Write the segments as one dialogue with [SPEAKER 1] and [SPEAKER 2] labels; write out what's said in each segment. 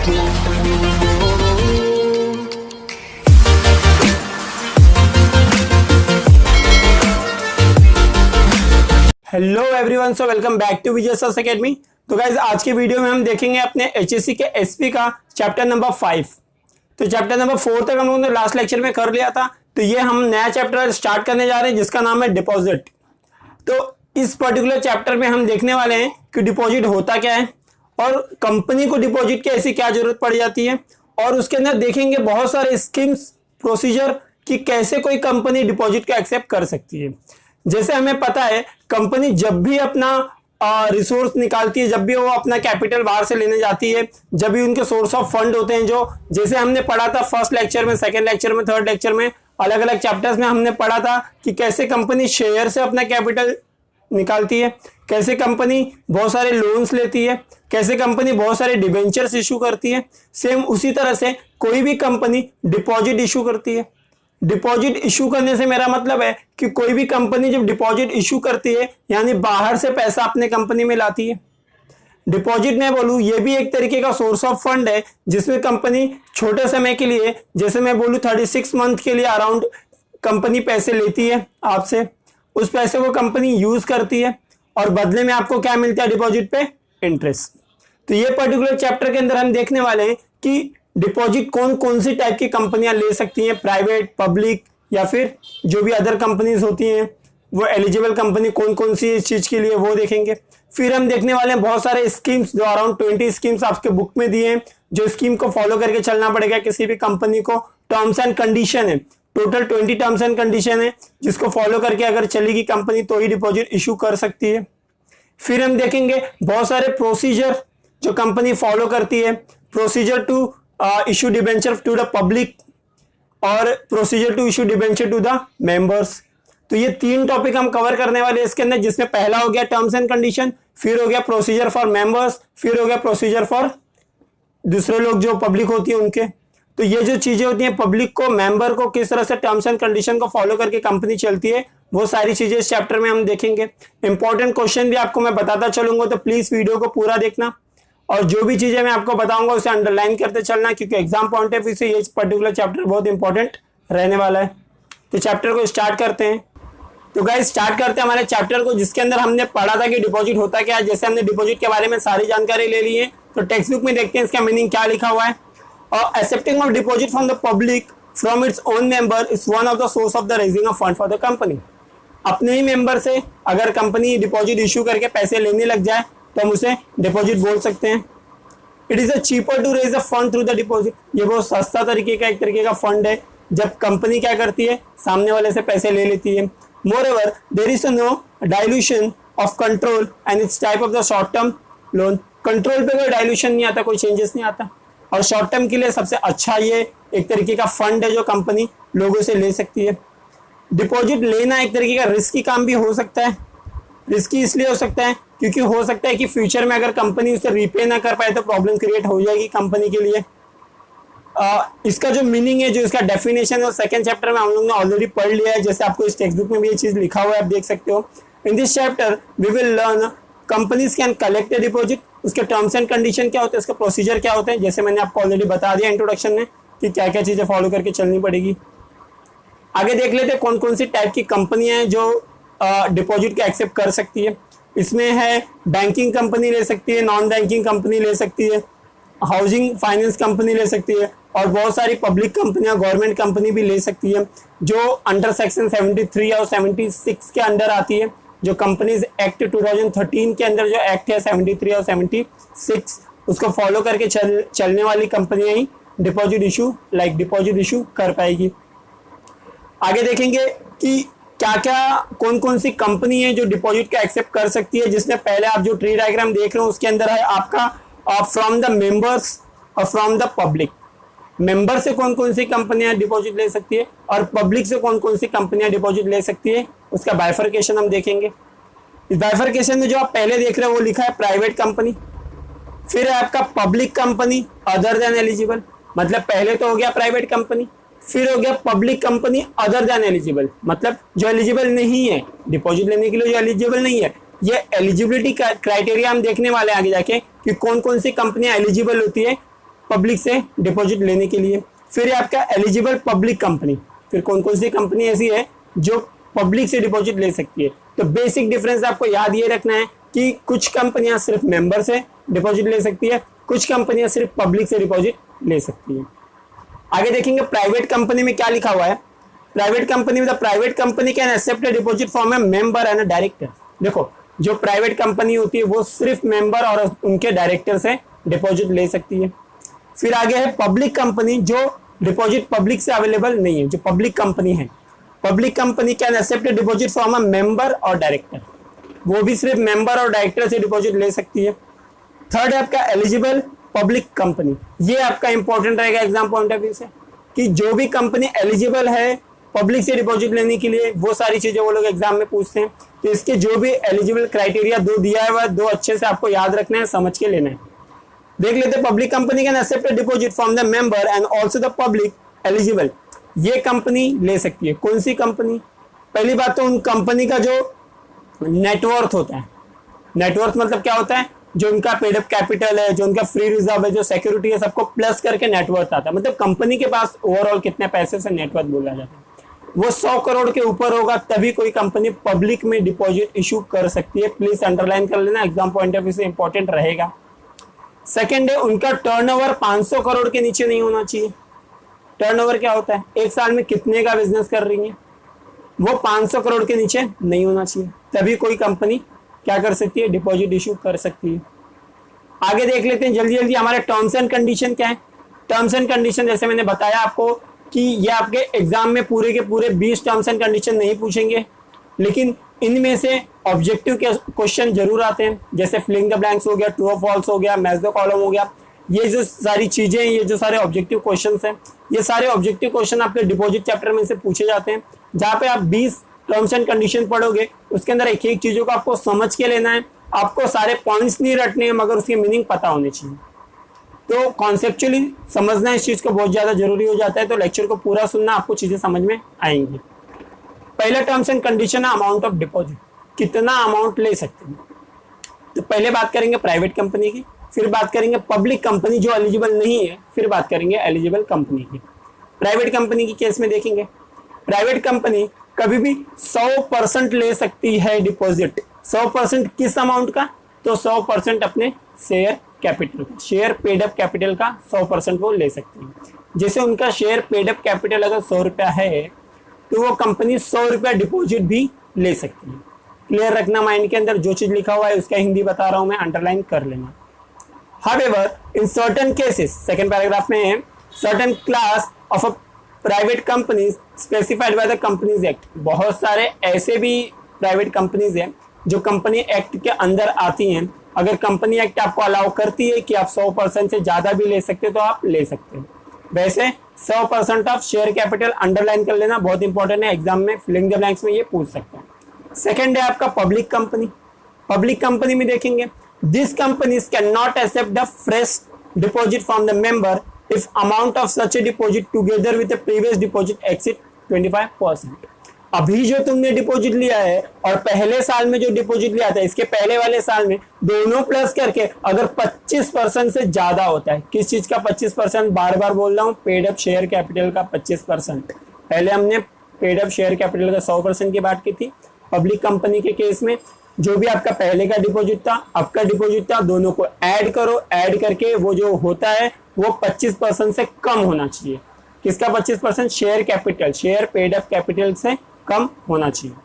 [SPEAKER 1] Hello everyone, so welcome back to Vijay sir academy. तो guys आज की वीडियो में हम देखेंगे अपने एचएससी के एसपी का चैप्टर नंबर 5। तो चैप्टर नंबर 4 तक हम लोगों ने लास्ट लेक्चर में कर लिया था। तो ये हम नया चैप्टर स्टार्ट करने जा रहे हैं जिसका नाम है डिपॉजिट। तो इस पर्टिकुलर चैप्टर में हम देखने वाले हैं कि डिपॉजिट होता क्या है और कंपनी को डिपॉजिट की ऐसी क्या जरूरत पड़ जाती है, और उसके अंदर देखेंगे बहुत सारे स्कीम्स, प्रोसीजर कि कैसे कोई कंपनी डिपॉजिट को एक्सेप्ट कर सकती है। जैसे हमें पता है कंपनी जब भी अपना रिसोर्स निकालती है, जब भी वो अपना कैपिटल बाहर से लेने जाती है, जब भी उनके सोर्स ऑफ फंड होते हैं, जो जैसे हमने पढ़ा था फर्स्ट लेक्चर में, सेकंड लेक्चर में, थर्ड लेक्चर में, अलग अलग चैप्टर्स में हमने पढ़ा था कि कैसे कंपनी शेयर से अपना कैपिटल निकालती है, कैसे कंपनी बहुत सारे लोन्स लेती है, कैसे कंपनी बहुत सारे डिबेंचर्स इशू करती है। सेम उसी तरह से कोई भी कंपनी डिपॉजिट इशू करती है। डिपॉजिट इशू करने से मेरा मतलब है कि कोई भी कंपनी जब डिपॉजिट इशू करती है यानी बाहर से पैसा अपने कंपनी में लाती है। डिपॉजिट मैं बोलूं ये भी एक तरीके का सोर्स ऑफ फंड है जिसमें कंपनी छोटे समय के लिए, जैसे मैं बोलूं 36 मंथ के लिए अराउंड कंपनी पैसे लेती है आपसे, उस पैसे को कंपनी यूज करती है और बदले में आपको क्या मिलता है डिपॉजिट पे? इंटरेस्ट। तो ये पर्टिकुलर चैप्टर के अंदर हम देखने वाले हैं कि डिपॉजिट कौन कौन सी टाइप की कंपनियां ले सकती हैं, प्राइवेट, पब्लिक या फिर जो भी अदर कंपनीज होती हैं, वो एलिजिबल कंपनी कौन कौन सी इस चीज के लिए वो देखेंगे। फिर हम देखने वाले हैं बहुत सारे स्कीम्स, जो अराउंड 20 स्कीम्स आपके बुक में दिए हैं, जो स्कीम को फॉलो करके चलना पड़ेगा किसी भी कंपनी को। टर्म्स एंड कंडीशन है, टोटल 20 टर्म्स एंड कंडीशन है जिसको फॉलो करके अगर चलेगी कंपनी तो ही डिपॉजिट इशू कर सकती है। फिर हम देखेंगे बहुत सारे प्रोसीजर जो कंपनी फॉलो करती है, procedure to issue debenture to the public और procedure to issue debenture to the members. तो ये 3 टॉपिक हम कवर करने वाले हैं इसके अंदर, जिसमें पहला हो गया टर्म्स एंड कंडीशन, फिर हो गया प्रोसीजर फॉर मेंबर्स, फिर हो गया प्रोसीजर फॉर दूसरे लोग जो पब्लिक होती है उनके। तो ये जो चीजें होती हैं पब्लिक को, मेंबर को, किस तरह से टर्म्स एंड कंडीशन को फॉलो करके कंपनी चलती है, वो सारी चीजें इस चैप्टर में हम देखेंगे। इंपॉर्टेंट क्वेश्चन भी आपको मैं बताता चलूंगा, तो प्लीज वीडियो को पूरा देखना और जो भी चीजें मैं आपको बताऊंगा उसे अंडरलाइन करते चलना, क्योंकि एग्जाम पॉइंट ऑफ व्यू से ये पर्टिकुलर चैप्टर बहुत इंपॉर्टेंट रहने वाला है। तो चैप्टर को स्टार्ट करते हैं। तो गाइस स्टार्ट करते हैं हमारे चैप्टर को, जिसके अंदर हमने पढ़ा था कि डिपॉजिट होता क्या है। जैसे हमने डिपॉजिट के बारे में सारी जानकारी ले ली है, तो टेक्स्ट बुक में देखते हैं इसका मीनिंग क्या लिखा हुआ है। Accepting of deposit from the public from its own member is one of the source of the raising of fund for the company. अपने ही मेंबर से अगर कंपनी डिपॉजिट इशू करके पैसे लेने लग जाए तो हम उसे डिपॉजिट बोल सकते हैं। It is a cheaper to raise a fund through the deposit. ये बहुत सस्ता तरीके का एक तरीके का फंड है जब कंपनी क्या करती है, सामने वाले से पैसे ले लेती है। मोreover there is no dilution of control and it's type of the short term loan। Control पे कोई डायल्यूशन नहीं आता, कोई चेंजेस नहीं आता, और शॉर्ट टर्म के लिए सबसे अच्छा ये एक तरीके का फंड है जो कंपनी लोगों से ले सकती है। डिपॉजिट लेना एक तरीके का रिस्की काम भी हो सकता है। रिस्की इसलिए हो सकता है क्योंकि हो सकता है कि फ्यूचर में अगर कंपनी उसे रीपे ना कर पाए तो प्रॉब्लम क्रिएट हो जाएगी कंपनी के लिए। इसका जो मीनिंग है, जो इसका डेफिनेशन है, वो सेकंड चैप्टर में हम लोग ने ऑलरेडी पढ़ लिया है। जैसे आपको इस टेक्स्ट बुक में भी ये चीज लिखा हुआ है, आप देख सकते हो। In this chapter we will learn companies can collect a deposit, उसके टर्म्स एंड कंडीशन क्या होते हैं, उसका प्रोसीजर क्या होते हैं, जैसे मैंने आपको ऑलरेडी बता दिया इंट्रोडक्शन में कि क्या क्या चीजें फॉलो करके चलनी पड़ेगी। आगे देख लेते हैं कौन कौन सी टाइप की कंपनियां हैं जो डिपॉजिट को एक्सेप्ट कर सकती है। इसमें है बैंकिंग कंपनी ले सकती है, नॉन बैंकिंग कंपनी ले सकती है, हाउसिंग फाइनेंस कंपनी ले सकती है, और बहुत सारी पब्लिक कंपनियां, गवर्नमेंट कंपनी भी ले सकती है जो अंडर सेक्शन 73 और 76 के अंडर आती है। जो कंपनीज एक्ट 2013 के अंदर जो एक्ट है 73 और 76 उसको फॉलो करके चलने वाली कंपनियां ही डिपॉजिट इशू कर पाएगी। आगे देखेंगे कि क्या क्या कौन कौन सी कंपनी है जो डिपॉजिट का एक्सेप्ट कर सकती है। जिसमें पहले आप जो ट्री डायग्राम देख रहे हो उसके अंदर है आपका फ्रॉम द मेंबर्स और फ्रॉम द पब्लिक। मेंबर से कौन कौन सी कंपनियां डिपॉजिट ले सकती है और पब्लिक से कौन कौन सी कंपनियां डिपॉजिट ले सकती है, उसका बाइफरकेशन हम देखेंगे। इस बाइफरकेशन में जो आप पहले देख रहे हो वो लिखा है प्राइवेट कंपनी, फिर है आपका public company other than eligible, मतलब पहले तो हो गया प्राइवेट कंपनी, फिर हो गया public company other than eligible, मतलब जो एलिजिबल नहीं है डिपॉजिट लेने के लिए, जो एलिजिबल नहीं है। ये एलिजिबिलिटी क्राइटेरिया हम देखने वाले आगे जाके कि कौन कौन सी कंपनियां एलिजिबल होती है पब्लिक से डिपॉजिट लेने के लिए। फिर है आपका एलिजिबल पब्लिक कंपनी, फिर कौन कौन सी कंपनी ऐसी है जो पब्लिक से डिपॉजिट ले सकती है। तो बेसिक डिफरेंस आपको याद ये रखना है कि कुछ कंपनियां सिर्फ मेंबर से डिपॉजिट ले सकती है, कुछ कंपनियां सिर्फ पब्लिक से डिपॉजिट ले सकती है। आगे देखेंगे प्राइवेट कंपनी में क्या लिखा हुआ है। प्राइवेट कंपनी में the private company can accept a deposit from a member and a director. देखो जो प्राइवेट कंपनी होती है वो सिर्फ मेंबर और उनके डायरेक्टर से डिपॉजिट ले सकती है। फिर आगे है पब्लिक कंपनी, जो डिपॉजिट पब्लिक से अवेलेबल नहीं है, जो पब्लिक कंपनी है। Public company can accept a deposit from a member और डायरेक्टर, वो भी सिर्फ मेंबर और डायरेक्टर से डिपॉजिट ले सकती है। थर्ड है आपका एलिजिबल पब्लिक कंपनी, ये आपका इंपॉर्टेंट रहेगा एग्जाम पॉइंट ऑफ व्यू से कि जो भी कंपनी एलिजिबल है पब्लिक से डिपॉजिट लेने के लिए, वो सारी चीजें वो लोग एग्जाम में पूछते हैं। तो इसके जो भी एलिजिबल क्राइटेरिया दो दिया है वह दो अच्छे से आपको याद रखना है, समझ के लेना है। देख लेते हैं public company can accept deposit from the member and also the public eligible. ये कंपनी ले सकती है। कौन सी कंपनी? पहली बात तो उन कंपनी का जो नेटवर्थ होता है। नेटवर्थ मतलब क्या होता है? जो उनका पेड अप कैपिटल है, जो उनका फ्री रिजर्व है, जो सिक्योरिटी है, सबको प्लस करके नेटवर्थ आता है। मतलब कंपनी के पास ओवरऑल कितने पैसे से नेटवर्थ बोला जाता है। वो 100 करोड़ के ऊपर होगा तभी कोई कंपनी पब्लिक में डिपॉजिट इशू कर सकती है। प्लीज अंडरलाइन कर लेना, एग्जाम पॉइंट ऑफ व्यू से इंपॉर्टेंट रहेगा। सेकेंड है उनका टर्नओवर 500 करोड़ के नीचे नहीं होना चाहिए। टर्नओवर क्या होता है? एक साल में कितने का बिजनेस कर रही है, वो 500 करोड़ के नीचे नहीं होना चाहिए, तभी कोई कंपनी क्या कर सकती है? डिपॉजिट इशू कर सकती है। आगे देख लेते हैं जल्दी जल्दी हमारे टर्म्स एंड कंडीशन क्या है। टर्म्स एंड कंडीशन जैसे मैंने बताया आपको कि ये आपके एग्जाम में पूरे के पूरे 20 टर्म्स एंड कंडीशन नहीं पूछेंगे, लेकिन इनमें से ऑब्जेक्टिव के क्वेश्चन जरूर आते हैं। जैसे फिलिंग द ब्लैंक्स हो गया, ट्रू और फॉल्स हो गया, मैच द कॉलम हो गया। ये जो सारी चीजें हैं, ये जो सारे ऑब्जेक्टिव क्वेश्चन हैं, ये सारे ऑब्जेक्टिव क्वेश्चन आपके डिपॉजिट चैप्टर में से पूछे जाते हैं। जहाँ पे आप 20 टर्म्स एंड कंडीशन पढ़ोगे, उसके अंदर एक एक चीजों को आपको समझ के लेना है। आपको सारे पॉइंट्स नहीं रटने हैं, मगर उसकी मीनिंग पता होनी चाहिए। तो कॉन्सेप्चुअली समझना इस चीज को बहुत ज्यादा जरूरी हो जाता है। तो लेक्चर को पूरा सुनना, आपको चीजें समझ में आएंगी। पहला टर्म्स एंड कंडीशन है अमाउंट ऑफ डिपॉजिट, कितना अमाउंट ले सकते हैं। तो पहले बात करेंगे प्राइवेट कंपनी की, फिर बात करेंगे पब्लिक कंपनी जो एलिजिबल नहीं है, फिर बात करेंगे एलिजिबल कंपनी की। प्राइवेट कंपनी की केस में देखेंगे, प्राइवेट कंपनी कभी भी 100% ले सकती है डिपॉजिट। 100% किस अमाउंट का? तो 100% अपने share capital, share paid up capital का 100% वो ले सकती है। जैसे उनका शेयर पेड अप कैपिटल अगर 100 रुपया है, तो वो कंपनी 100 रुपया डिपॉजिट भी ले सकती है। क्लियर रखना माइंड के अंदर, जो चीज लिखा हुआ है उसका हिंदी बता रहा हूं मैं, अंडरलाइन कर लेना। However, in certain cases, second paragraph में है, certain class of a private companies specified by the Companies Act। बहुत सारे ऐसे भी प्राइवेट कंपनीज हैं जो कंपनी एक्ट के अंदर आती हैं। अगर कंपनी एक्ट आपको अलाउ करती है कि आप 100% से ज्यादा भी ले सकते हो तो आप ले सकते हो। वैसे 100% ऑफ शेयर कैपिटल अंडरलाइन कर लेना, बहुत इंपॉर्टेंट है, एग्जाम में फिलिंग द ब्लैंक्स में ये पूछ सकते हैं। सेकेंड है आपका पब्लिक कंपनी। पब्लिक कंपनी में देखेंगे, these companies cannot accept the fresh deposit from the member if amount of such a deposit together with the previous deposit exceed 25%। अभी जो तुमने डिपॉजिट लिया है और पहले साल में जो डिपॉजिट लिया था, इसके पहले वाले साल में दोनों प्लस करके अगर 25% से ज्यादा होता है, किस चीज का 25%? बार बार बोल रहा हूँ, पेड अप शेयर कैपिटल का 25%। पहले हमने पेड अप शेयर कैपिटल का 100% की बात की थी। पब्लिक कंपनी के केस में जो भी आपका पहले का डिपॉजिट था, आपका डिपॉजिट था, दोनों को ऐड करो, ऐड करके वो जो होता है वो 25% से कम होना चाहिए। किसका 25%? Share capital, share paid up capital से कम होना चाहिए।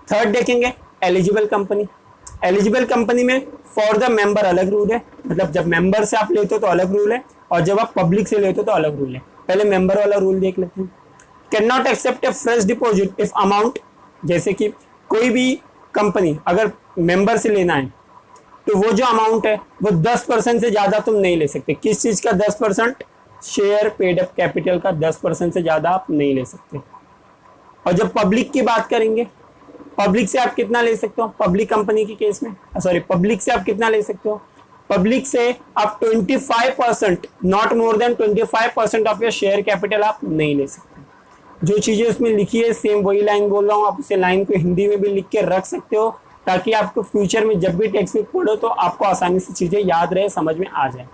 [SPEAKER 1] थर्ड देखेंगे एलिजिबल कंपनी। एलिजिबल कंपनी में फॉर द मेंबर अलग रूल है, मतलब जब मेंबर से आप लेते हो तो अलग रूल है, और जब आप पब्लिक से लेते हो तो अलग रूल है। पहले मेंबर वाला रूल देख लेते हैं। Can not accept a fresh deposit if amount, जैसे कि कोई भी कंपनी अगर मेंबर से लेना है तो वो जो अमाउंट है वो 10% से ज्यादा तुम नहीं ले सकते। किस चीज का 10%? शेयर पेड अप कैपिटल का 10% से ज्यादा आप नहीं ले सकते। और जब पब्लिक की बात करेंगे, पब्लिक से आप कितना ले सकते हो? पब्लिक कंपनी की केस में, सॉरी, पब्लिक से आप कितना ले सकते हो? पब्लिक से आप 25%, not more than 25% of your share capital आप नहीं ले सकते। जो चीजें उसमें लिखी है सेम वही लाइन बोल रहा हूँ, आप उसे लाइन को हिंदी में भी लिख के रख सकते हो ताकि आपको फ्यूचर में जब भी टेक्स्ट बुक पढ़ो तो आपको आसानी से चीजें याद रहे, समझ में आ जाए।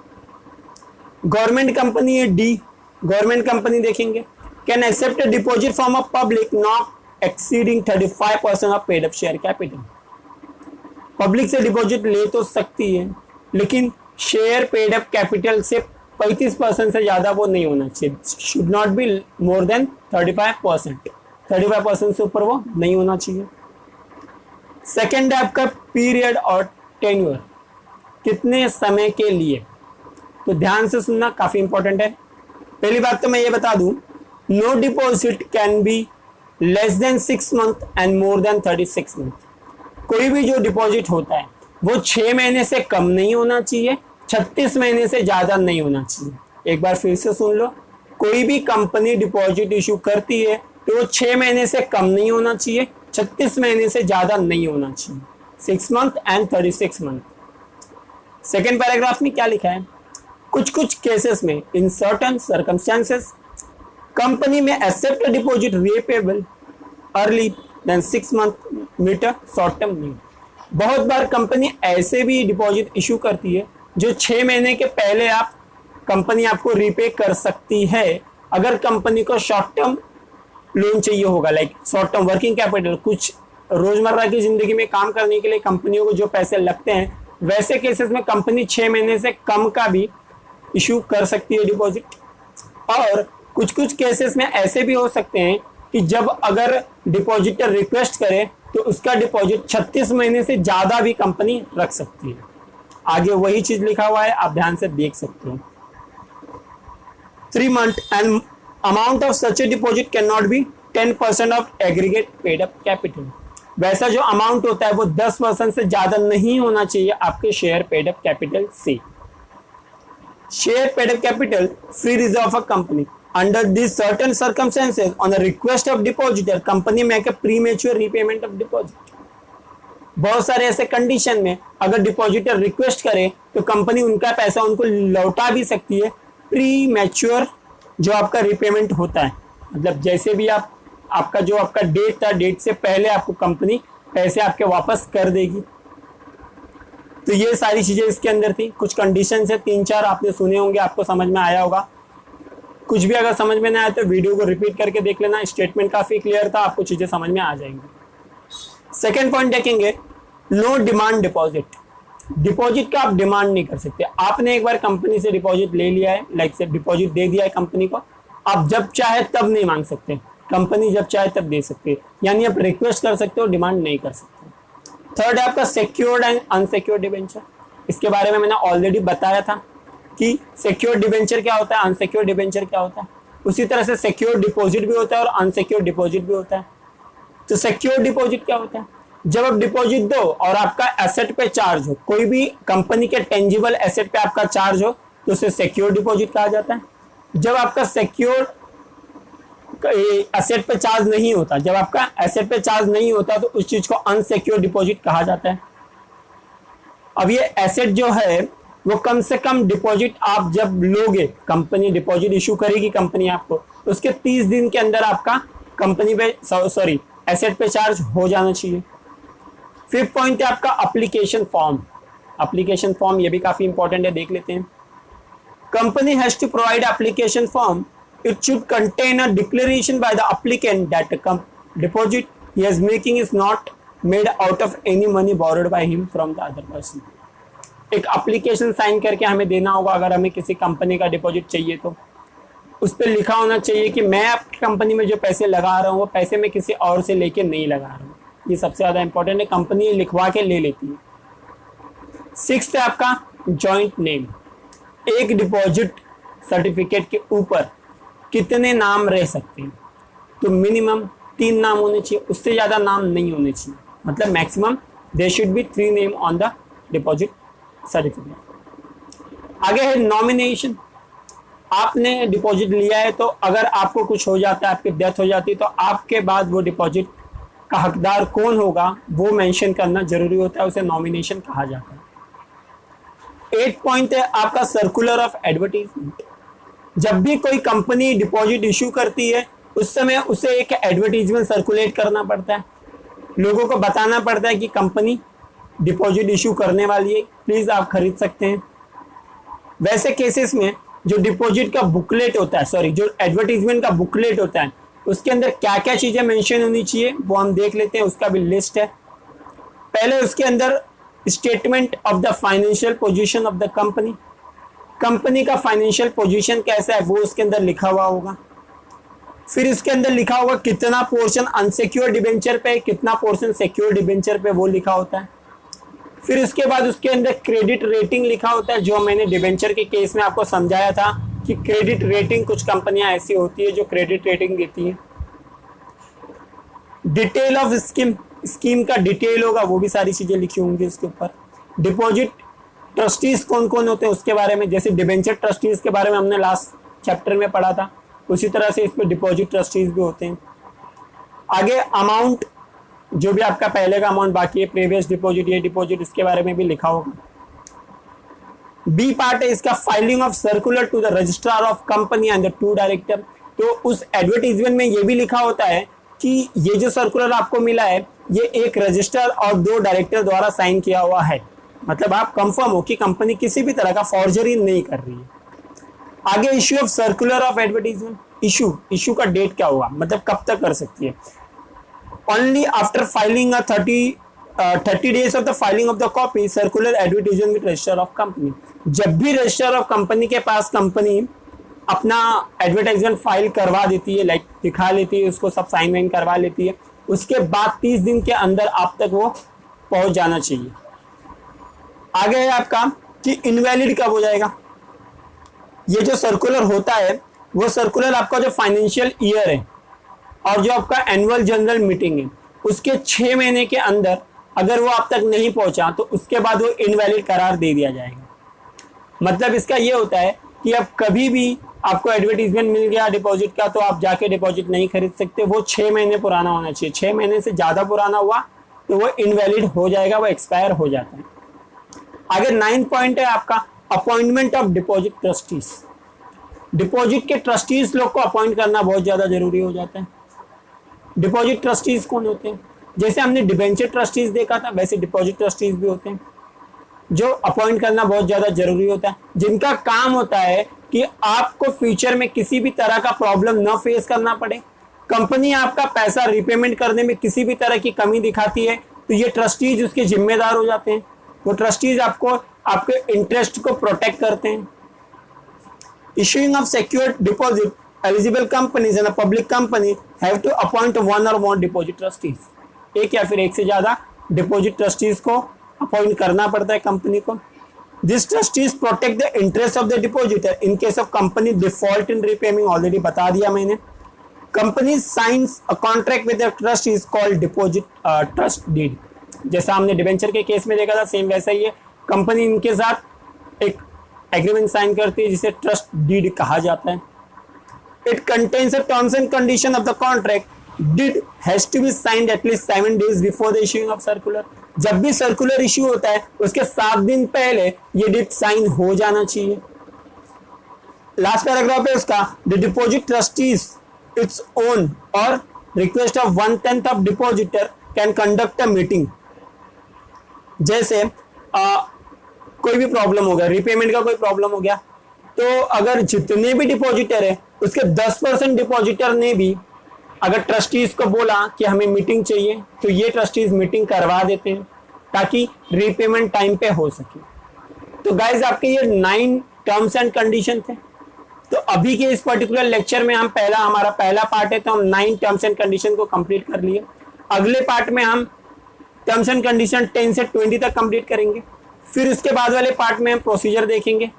[SPEAKER 1] गवर्नमेंट कंपनी है डी, गवर्नमेंट कंपनी देखेंगे, can accept a deposit from a public not exceeding 35% of paid up share capital. Public से डिपॉजिट ले तो सकती है, लेकिन शेयर पेड अप कैपिटल से 35% से ज्यादा वो नहीं होना चाहिए, should not be more than 35%, 35% से ऊपर वो नहीं होना चाहिए। सेकेंड है आपका पीरियड और टेन्योर, कितने समय के लिए, तो ध्यान से सुनना, काफी इंपॉर्टेंट है। पहली बात तो मैं ये बता दूं, no deposit can be less than 6 month and more than 36 month. कोई भी जो डिपॉजिट होता है वो 6 महीने से कम नहीं होना चाहिए, 36 महीने से ज्यादा नहीं होना चाहिए। एक बार फिर से सुन लो, कोई भी कंपनी डिपॉजिट इशू करती है तो वो 6 महीने से कम नहीं होना चाहिए, 36 महीने से ज्यादा नहीं होना चाहिए, 6 month and 36 month. Second paragraph में क्या लिखा है, कुछ कुछ केसेस में इन सर्टन सर्कमस्टेंसेस कंपनी में accept deposit repayable early than 6 month meet short term need. बहुत बार कंपनी ऐसे भी डिपॉजिट इशू करती है जो 6 महीने के पहले आप कंपनी आपको रीपे कर सकती है। अगर कंपनी को शॉर्ट टर्म लोन चाहिए होगा, like short term working capital, कुछ रोजमर्रा की जिंदगी में काम करने के लिए कंपनियों को जो पैसे लगते हैं, वैसे केसेस में कंपनी 6 महीने से कम का भी इशू कर सकती है डिपॉजिट। और कुछ कुछ केसेस में ऐसे भी हो सकते हैं कि जब अगर डिपॉजिटर रिक्वेस्ट करे तो उसका डिपॉजिट 36 महीने से ज्यादा भी कंपनी रख सकती है। आगे वही चीज लिखा हुआ है, आप ध्यान से देख सकते हो। 3 month and amount of such a deposit cannot be 10% of aggregate paid up capital। वैसा जो अमाउंट होता है वो 10% से ज्यादा नहीं होना चाहिए आपके शेयर पेड अप कैपिटल से। Share paid up capital free reserve of a company under this certain circumstances on the request of depositor company make a premature repayment of deposit. बहुत सारे ऐसे कंडीशन में अगर डिपॉजिटर रिक्वेस्ट करे तो company उनका पैसा उनको लौटा भी सकती है। प्री मैच्योर जो आपका रिपेमेंट होता है, मतलब जैसे भी आपका जो आपका डेट था, डेट से पहले आपको कंपनी पैसे आपके वापस कर देगी। तो ये सारी चीजें इसके अंदर थी। कुछ कंडीशन है 3-4 आपने सुने होंगे, आपको समझ में आया होगा। कुछ भी अगर समझ में ना आया तो वीडियो को रिपीट करके देख लेना, स्टेटमेंट काफी क्लियर था, आपको चीजें समझ में आ जाएंगी। सेकेंड पॉइंट देखेंगे, नो डिमांड डिपॉजिट। डिपॉजिट का आप डिमांड नहीं कर सकते। आपने एक बार कंपनी से डिपॉजिट ले लिया है, लाइक से डिपॉजिट दे दिया है कंपनी को, आप जब चाहे तब नहीं मांग सकते, कंपनी जब चाहे तब दे सकते है, यानी आप रिक्वेस्ट कर सकते हो, डिमांड नहीं कर सकते। थर्ड है आपका सिक्योर्ड एंड अनसिक्योर्ड डिबेंचर। इसके बारे में मैंने ऑलरेडी बताया था कि सिक्योर्ड डिबेंचर क्या होता है, अनसिक्योर्ड डिबेंचर क्या होता है। उसी तरह से सिक्योर्ड डिपॉजिट भी होता है और अनसिक्योर्ड डिपॉजिट भी होता है। तो सिक्योर्ड डिपॉजिट क्या होता है, जब आप डिपॉजिट दो और आपका एसेट पे चार्ज हो, कोई भी कंपनी के टेंजिबल एसेट पे आपका चार्ज हो तो उसे सिक्योर डिपॉजिट कहा जाता है। जब आपका सिक्योर एसेट पे चार्ज नहीं होता, जब आपका एसेट पे चार्ज नहीं होता तो उस चीज को अनसिक्योर डिपॉजिट कहा जाता है। अब ये एसेट जो है वो कम से कम डिपॉजिट आप जब लोगे, कंपनी डिपॉजिट इशू करेगी कंपनी आपको, उसके 30 दिन के अंदर आपका कंपनी पे एसेट पे चार्ज हो जाना चाहिए। फिफ्थ पॉइंट है आपका एप्लीकेशन फॉर्म। एप्लीकेशन फॉर्म ये भी काफी इंपॉर्टेंट है, देख लेते हैं। Company has to provide application form. It should contain a declaration by the applicant that deposit he is making is not made out of any money borrowed by him from the other person. एक application sign करके हमें देना होगा अगर हमें किसी company का deposit चाहिए तो उस पर लिखा होना चाहिए कि मैं आपकी कंपनी में जो पैसे लगा रहा हूँ वो पैसे मैं किसी और से लेके नहीं लगा रहा हूँ। ये सबसे ज्यादा इंपॉर्टेंट है, कंपनी लिखवा के ले लेती है। सिक्स्थ है आपका जॉइंट नेम। एक डिपॉजिट सर्टिफिकेट के ऊपर कितने नाम रह सकते हैं, तो मिनिमम 3 नाम होने चाहिए, उससे ज्यादा नाम नहीं होने चाहिए। मतलब maximum there should be 3 name on the deposit certificate. आगे है नॉमिनेशन। आपने डिपॉजिट लिया है तो अगर आपको कुछ हो जाता है, आपकी डेथ हो जाती है, तो आपके बाद वो डिपॉजिट का हकदार कौन होगा वो मेंशन करना जरूरी होता है, उसे नॉमिनेशन कहा जाता है। 8 पॉइंट है आपका सर्कुलर ऑफ एडवर्टीजमेंट। जब भी कोई कंपनी डिपॉजिट इशू करती है उस समय उसे एक एडवर्टीजमेंट सर्कुलेट करना पड़ता है, लोगों को बताना पड़ता है कि कंपनी डिपॉजिट इशू करने वाली है, प्लीज आप खरीद सकते हैं। वैसे केसेस में जो डिपॉजिट का बुकलेट होता है, सॉरी जो एडवर्टीजमेंट का बुकलेट होता है, उसके अंदर क्या क्या चीजें मेंशन होनी चाहिए वो हम देख लेते हैं, उसका भी लिस्ट है। पहले उसके अंदर statement of the financial position of the company, company का फाइनेंशियल पोजीशन कैसा है वो उसके अंदर लिखा हुआ होगा। फिर उसके अंदर लिखा होगा कितना पोर्शन अनसिक्योर्ड डिबेंचर पे, कितना पोर्शन सिक्योर्ड डिबेंचर पे, वो लिखा होता है। फिर उसके बाद उसके अंदर क्रेडिट रेटिंग लिखा होता है, जो मैंने डिबेंचर के केस में आपको समझाया था कि क्रेडिट रेटिंग, कुछ कंपनियां ऐसी होती है जो क्रेडिट रेटिंग देती है। डिटेल ऑफ स्कीम, स्कीम का डिटेल होगा, वो भी सारी चीजें लिखी होंगी उसके ऊपर। डिपॉजिट ट्रस्टीज कौन कौन होते हैं उसके बारे में, जैसे डिबेंचर ट्रस्टीज के बारे में हमने लास्ट चैप्टर में पढ़ा था, उसी तरह से इसमें डिपॉजिट ट्रस्टीज भी होते हैं। आगे अमाउंट, जो भी आपका पहले का अमाउंट बाकी है, प्रीवियस डिपॉजिट, ये डिपॉजिट, उसके बारे में भी लिखा होगा। बी पार्ट है इसका, filing of circular to the registrar of company and the to director. तो उस एडवर्टीजमेंट में ये भी लिखा होता है कि ये जो सर्कुलर आपको मिला है ये एक रजिस्ट्रार और 2 डायरेक्टर द्वारा साइन किया हुआ है, मतलब आप कंफर्म हो कि कंपनी किसी भी तरह का फॉर्जरी नहीं कर रही है। आगे issue of circular of advertisement, issue का डेट क्या होगा, मतलब कब तक कर सकती है। Only after filing 30 days of the filing of the copy circular advertisement with register of company. जब भी रजिस्टर ऑफ कंपनी के पास कंपनी अपना एडवर्टाइजमेंट फाइल करवा देती है, लाइक दिखा लेती है उसको, सब साइन वाइन करवा लेती है, उसके बाद 30 दिन के अंदर आप तक वो पहुंच जाना चाहिए। आगे है आपका कि इनवैलिड कब हो जाएगा। ये जो सर्कुलर होता है वो सर्कुलर आपका जो फाइनेंशियल ईयर है और जो आपका एनुअल जनरल मीटिंग है उसके 6 महीने के अंदर अगर वो आप तक नहीं पहुंचा तो उसके बाद वो इनवैलिड करार दे दिया जाएगा। मतलब इसका ये होता है कि अब कभी भी आपको एडवर्टीजमेंट मिल गया डिपॉजिट का तो आप जाके डिपॉजिट नहीं खरीद सकते, वो 6 महीने पुराना होना चाहिए। 6 महीने से ज़्यादा पुराना हुआ तो वो इनवैलिड हो जाएगा, वो एक्सपायर हो जाता है। आगे 9 पॉइंट है आपका appointment of deposit trustees. Deposit के ट्रस्टीज लोग को अपॉइंट करना बहुत ज़्यादा जरूरी हो जाता है। डिपॉजिट ट्रस्टीज कौन होते हैं, जैसे हमने डिबेंचर ट्रस्टीज देखा था वैसे डिपॉजिट ट्रस्टीज भी होते हैं, जो अपॉइंट करना बहुत ज़्यादा जरूरी होता है, जिनका काम होता है कि आपको फ्यूचर में किसी भी तरह का प्रॉब्लम न फेस करना पड़े। कंपनी आपका पैसा रिपेमेंट करने में किसी भी तरह की कमी दिखाती है तो ये ट्रस्टीज उसके जिम्मेदार हो जाते हैं। वो ट्रस्टीज आपको आपके इंटरेस्ट को प्रोटेक्ट करते हैं। Issuing of secured deposit, eligible companies and public company have to appoint 1 और मोर डिपॉजिट ट्रस्टीज। एक या फिर एक से ज्यादा डिपॉजिट ट्रस्टीज को अपॉइंट करना पड़ता है कंपनी को। This trustees protect the interest of the depositor in case of company default in repaying, already बता दिया मैंने। Company signs a contract with the trustees called deposit trust deed. जैसा हमने डिबेंचर के केस में देखा था सेम वैसा ही है, कंपनी इनके साथ एक एग्रीमेंट साइन करती है जिसे ट्रस्ट डीड कहा जाता है। It contains the terms and condition of the contract, deed has to be signed at least 7 days before the issuing of circular. जब भी सर्कुलर इश्यू होता है उसके 7 दिन पहले ये डीड साइन हो जाना चाहिए। लास्ट पैराग्राफ है उसका, the deposit trustees its own or request of 1/10 of depositor can conduct a meeting. जैसे कोई भी प्रॉब्लम हो गया, रिपेमेंट का कोई प्रॉब्लम हो गया, तो अगर जितने भी डिपॉजिटर है उसके 10% डिपॉजिटर ने भी अगर ट्रस्टीज को बोला कि हमें मीटिंग चाहिए तो ये ट्रस्टीज मीटिंग करवा देते हैं ताकि रीपेमेंट टाइम पे हो सके। तो गाइज आपके ये 9 टर्म्स एंड कंडीशन थे। तो अभी के इस पर्टिकुलर लेक्चर में हम हमारा पहला पार्ट है तो हम 9 टर्म्स एंड कंडीशन को कंप्लीट कर लिए। अगले पार्ट में हम टर्म्स एंड कंडीशन 10 से 20 तक कंप्लीट करेंगे। फिर उसके बाद वाले पार्ट में हम प्रोसीजर देखेंगे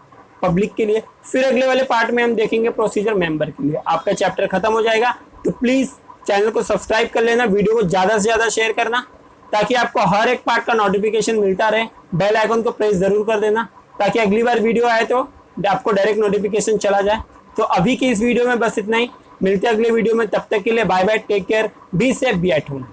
[SPEAKER 1] पब्लिक के लिए। फिर अगले वाले पार्ट में हम देखेंगे प्रोसीजर मेंबर के लिए। आपका चैप्टर खत्म हो जाएगा। तो प्लीज चैनल को सब्सक्राइब कर लेना, वीडियो को ज्यादा से ज्यादा शेयर करना ताकि आपको हर एक पार्ट का नोटिफिकेशन मिलता रहे। बेल आइकन को प्रेस जरूर कर देना ताकि अगली बार वीडियो आए तो आपको डायरेक्ट नोटिफिकेशन चला जाए। तो अभी की इस वीडियो में बस इतना ही, मिलते हैं अगले वीडियो में, तब तक के लिए bye bye, take care, be safe, be at home.